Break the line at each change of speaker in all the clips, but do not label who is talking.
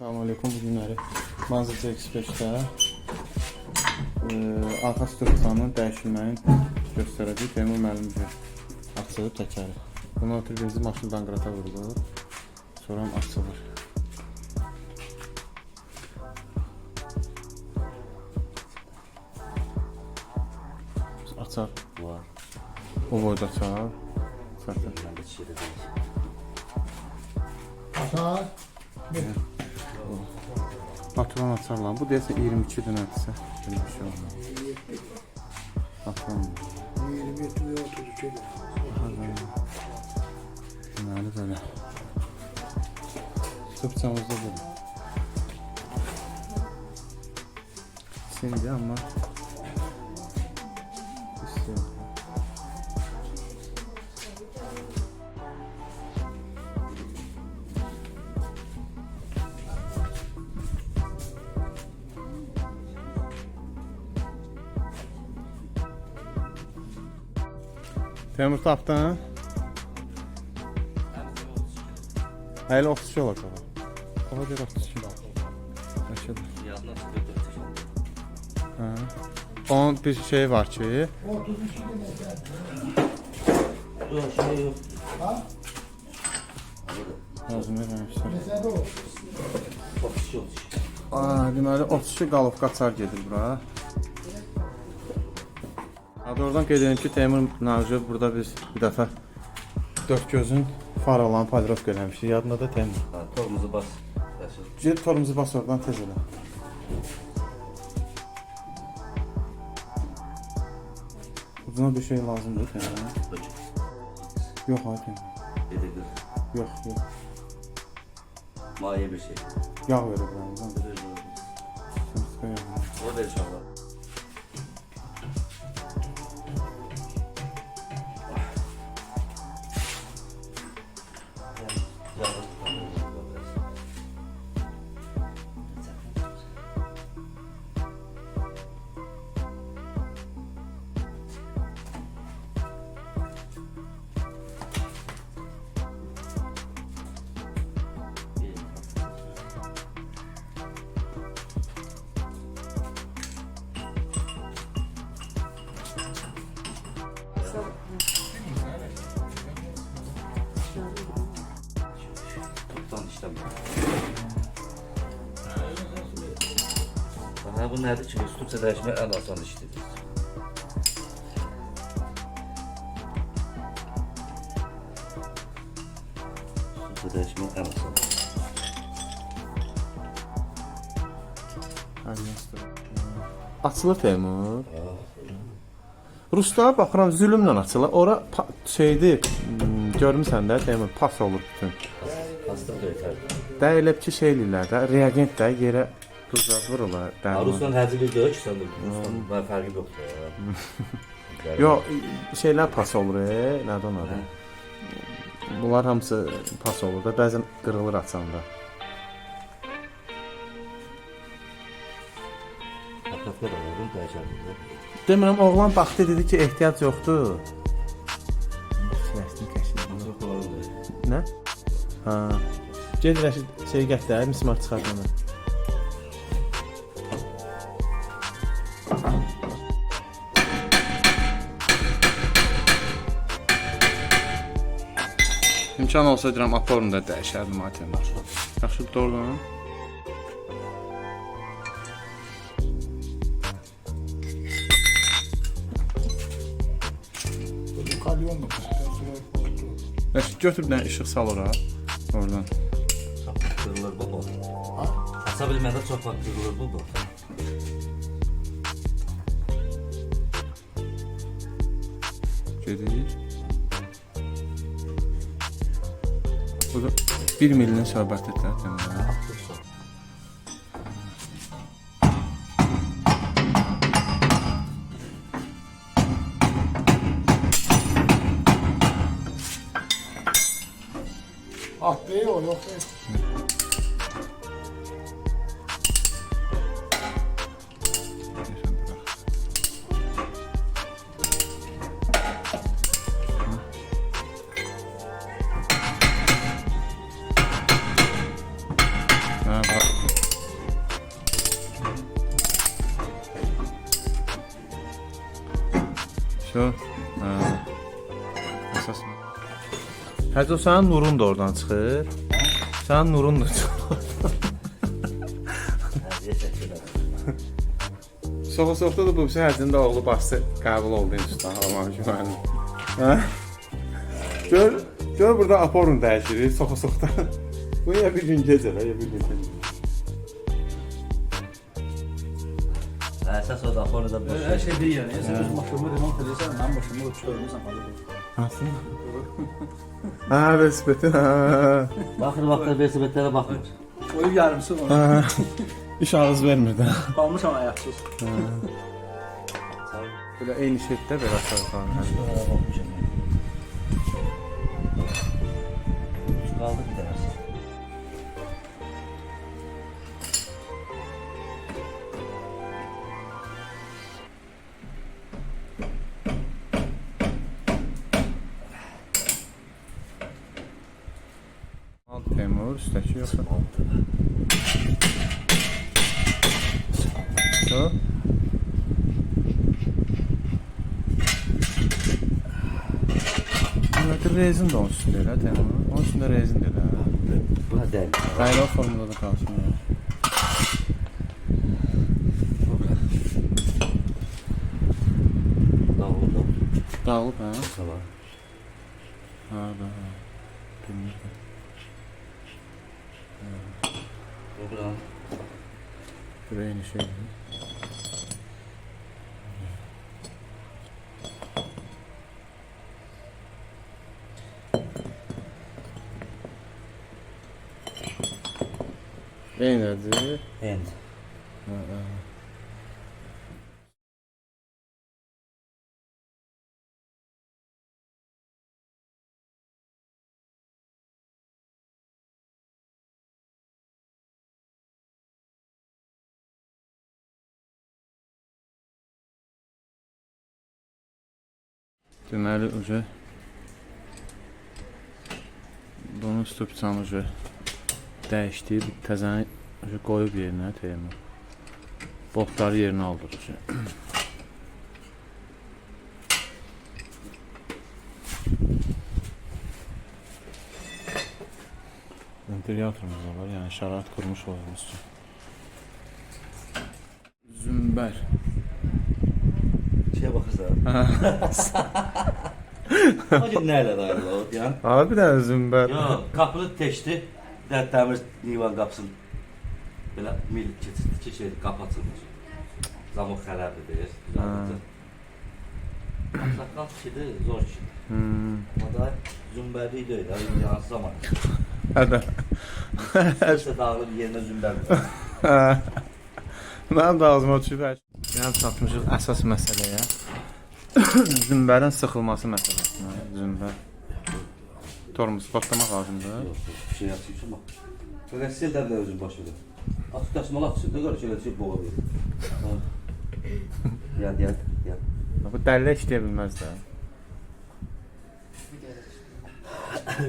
Selamünaleyküm. Bu günləri Mazda CX-5-də arxa stopsanın dəyişilməni göstərəcək. Teymur müəllimcə açılıb təkəri. Bundan ötürü bizi maşından qırata vurulur. Sonra açılır. Açar.
Var.
O boyda açar. Zaten.
Açar.
Patron açarlar. Bu deyəsə 22 dönərdirsə. Belə bir şey olmaz. Patron.
27 ve 32.
Deməli belə. Stopçamızda belə. Şimdi amma Teymur tapdın? Hələ 32 olacaq. Ola deyir 32. Başladı. Onun bir şey var ki,
32
Yok şey yok.
Ha?
lazım eləmişlər.
Mesela o.
32 oldu.
Deməli 32 qalıb qaçar gedir bura. Oradan qeyd edim ki, Teymur Navcı burada biz bir dəfə 4 gözün far olan polirovka eləmişdik. Yadında da Teymur.
Torumuzu bas.
Gel torumuzu bas oradan tez elə. Ucuna bir şey lazımdır Teymur. Yox hayır Teymur.
Yedirdir.
Yox, yox.
Maye bir şey.
Yağ verir buramızdan.
O da inşallah. Toptan işlemiyor. Aha bu nerede çıkıyor? Stupsa değişme en asan iştir. Stupsa değişme en asan.
Açılır Teymur. Ruslara baxıram zülümlə açılır. Ora şeydir, görmüsən də Teymur, pas olur bütün.
Hastım da yeter.
Dəyilib ki şey eləyirlər də, reagent də yerə duzlar vururlar.
Ruslan həcili deyil ki sən də Ruslan var fərqi yoxdur ya.
Yox, şeylər pas olur, nədir onun adı? Bunlar hamısı pas olur da, bəzən qırılır açanda.
Hakikaten de oldum dəyişərdir.
Demirəm, oğlan baxdı dedi ki, ehtiyac yoxdur. Sinəsini kəşdir.
Çok olardı.
Nə? Ha. Ged Rəşid şey gətir, mismar çıxart onu. İmkan olsa deyirəm, aporunu da dəyişərdim atəndə. Yaxşı, doğrudan.
Kalyon mu?
Rəşid götür bir dənə işıq sal ora. Oradan.
Çok kırılır bu.
Ha?
Asa bilmədə çox vaxt kırılır bu.
Gedir. Bu da 1 milinin söhbətidir də deməli.
Ah be o yok.
Ha, bak. Şu. Əsas. Hətta sənin nurun da oradan çıxır. Sənin nurun da çıxır. Soğuqda da bu hərcində oğlu bastı, qəbul oldu institutdan, Allah'ın güvəni. Gör burada aporun dəyişirik, soğuqda. Bu ya bir gün gecələ, ya bir gün gecələ.
Əsas o da orada boş.
Her şey değil yani. Sen öz maşımı remont edirsən, mənim maşımı çölmüsən halı.
Nasıl? Velosipetin,
Baxır velosipedlərə baxmır.
Oyun yarımsı var.
İş ağız vermir də.
Qalmışam ayaksız.
Belə eyni şeydə belə aşağı falan.
Şuraya baxmışam. Qaldı bir dənəsi.
Alt Temur, üstəki yoxsa? Şu. Burada rezin də onun üstündə elə Temur. Onun üstündə rezin də elə.
Bu da deyil.
Qayra formada da qalsın.
Dağıldı.
Dağılıb hə?
Tamam.
Ha da. Bilmirəm.
Buradan.
Buraya eyni şey. Eynidir.
End.
Deməli, uca bunun stupçanı uca dəyişdi, bir təzəni uca qoyub yerinə Teymur. Botları yerinə aldır uca. Ventilatorumuz da var, yəni şərait qurmuş olduğumuz üçün. Zümbər.
Şeye baxırsan. O gün nələ ayrılır yan?
Abi bir dənə zümbər.
Yox, qapını teşdi. Bir dənə dəmir divan qapısını belə mil keçirdi ki, qapı açılmış. Zamok xərabıdır. Saqqal kişidir, zor kişidir. Ama da zümbərli deyil, yansız zaman.
Hədə.
İşte dağılır yerine zümbərli.
Mənim də ağzıma düşüb. Gəlib çatmışıq əsas məsələyə. Zümbərin sıxılması məsələsinə. Zümbər. Tormuz başlamaq lazımdır.
Yox, bir şey yapsın ama. Böyle sil de özün başladı. Atık tasmalı atsın da gör şöyle şey boğa bir. Yad.
Bu dəllə işləyə bilməz də.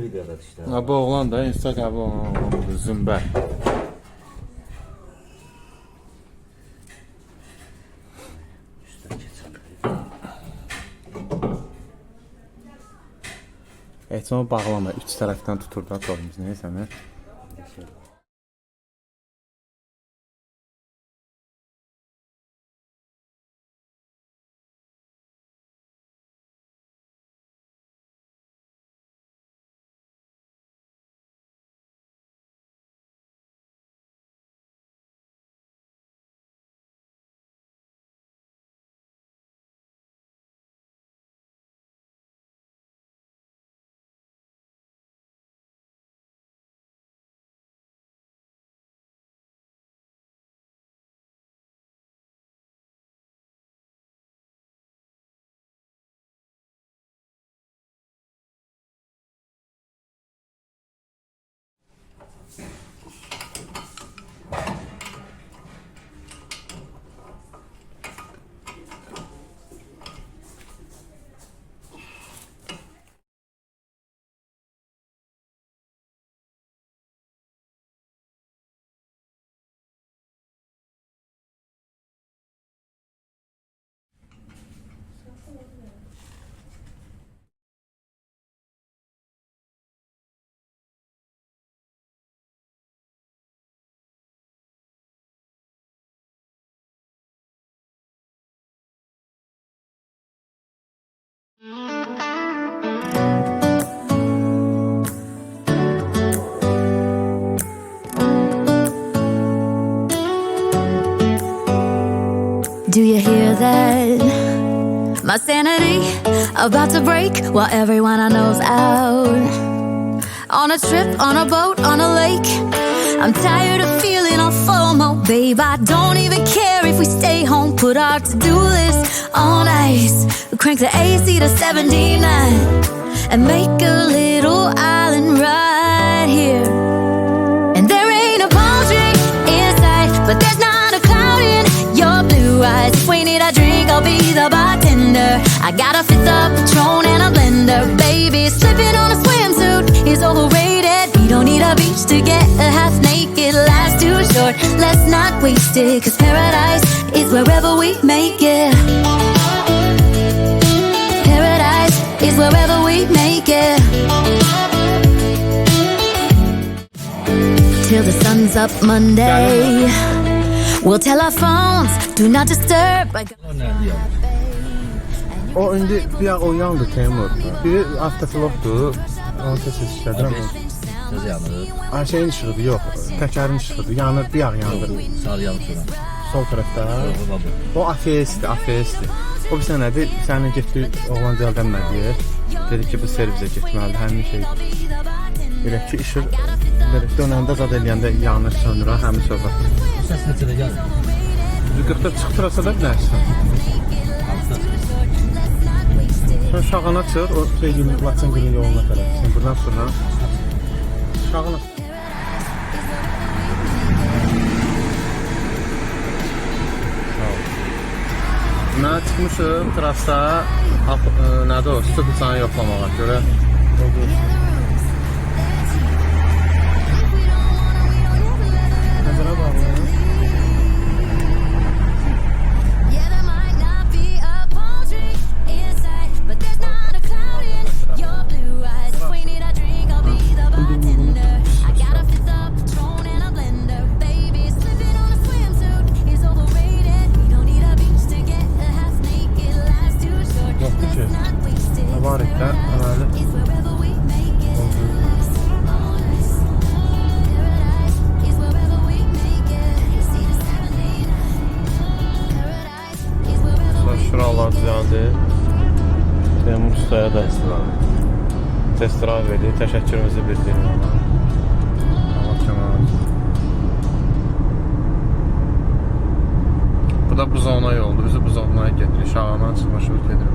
Videoda işte.
Bu oğlan da Instagramda olan oğlandır. Zümbər.
Üstten geçen.
Heç onu bağlama. Üç tərəfdən tutur da tormuz. Neysə mi?
Do you hear that? My sanity about to break while everyone I know's out. On a trip, on a boat, on a lake. I'm tired of feeling all FOMO, babe. I don't even care if we stay home. Put our to-do list on ice. Crank the AC to 79 and make a little island right here. And there ain't a palm tree in sight, but there's not a cloud in your blue eyes. If we need a drink, I'll be the bartender. I got a fifth of Patron and a blender. Baby, slipping on a swimsuit is overrated. You don't need a beach to get a half naked. Life's too short, let's not waste it. Cause paradise is wherever we make it. Paradise is wherever we make it. Till the sun's up Monday. We'll tell our phones, do not disturb.
O nerede ya?
O indi bir o yandı Teymur. Biri avtopilotdu. Onu tez işlədirəm.
Söz yanır.
Ay şeyin işıqdı, yox. Təkərin işıqdı. Yanır, bir yağ yandı.
Sarı yanır sonra.
Sol tərəfdə.
Babu.
O AFS-dir, AFS-dir. O bir sənədir, sənə getdi oğlan cəldənmədi. Dedi ki, bu servisə getməlidir, həmin şeydir. Elə ki, işıq dönəndə zad eləyəndə yanır, sönür, həmin söhbət.
Bu ses neçədə gəlir?
40-da çıxdırasa da bilərsən. Sen şağına çır, o şey günü, Laçın günü yoluna tərəf. Sen buradan sonra şağına. Mən çıxmışım trasta, nədir o, stüdyosanı yoxlamağa görə. Nəzərə bağlayın. Mübarekler herhalde. Şuralar düzeldi. Teymur Usta'ya da test drive verdi. Teşekkürümüzü bildirin ona. Allah kemal. Bu da bu zona yoldu. Bizi bu zonaya getirir. Şağından çıxmışıq, gedirik.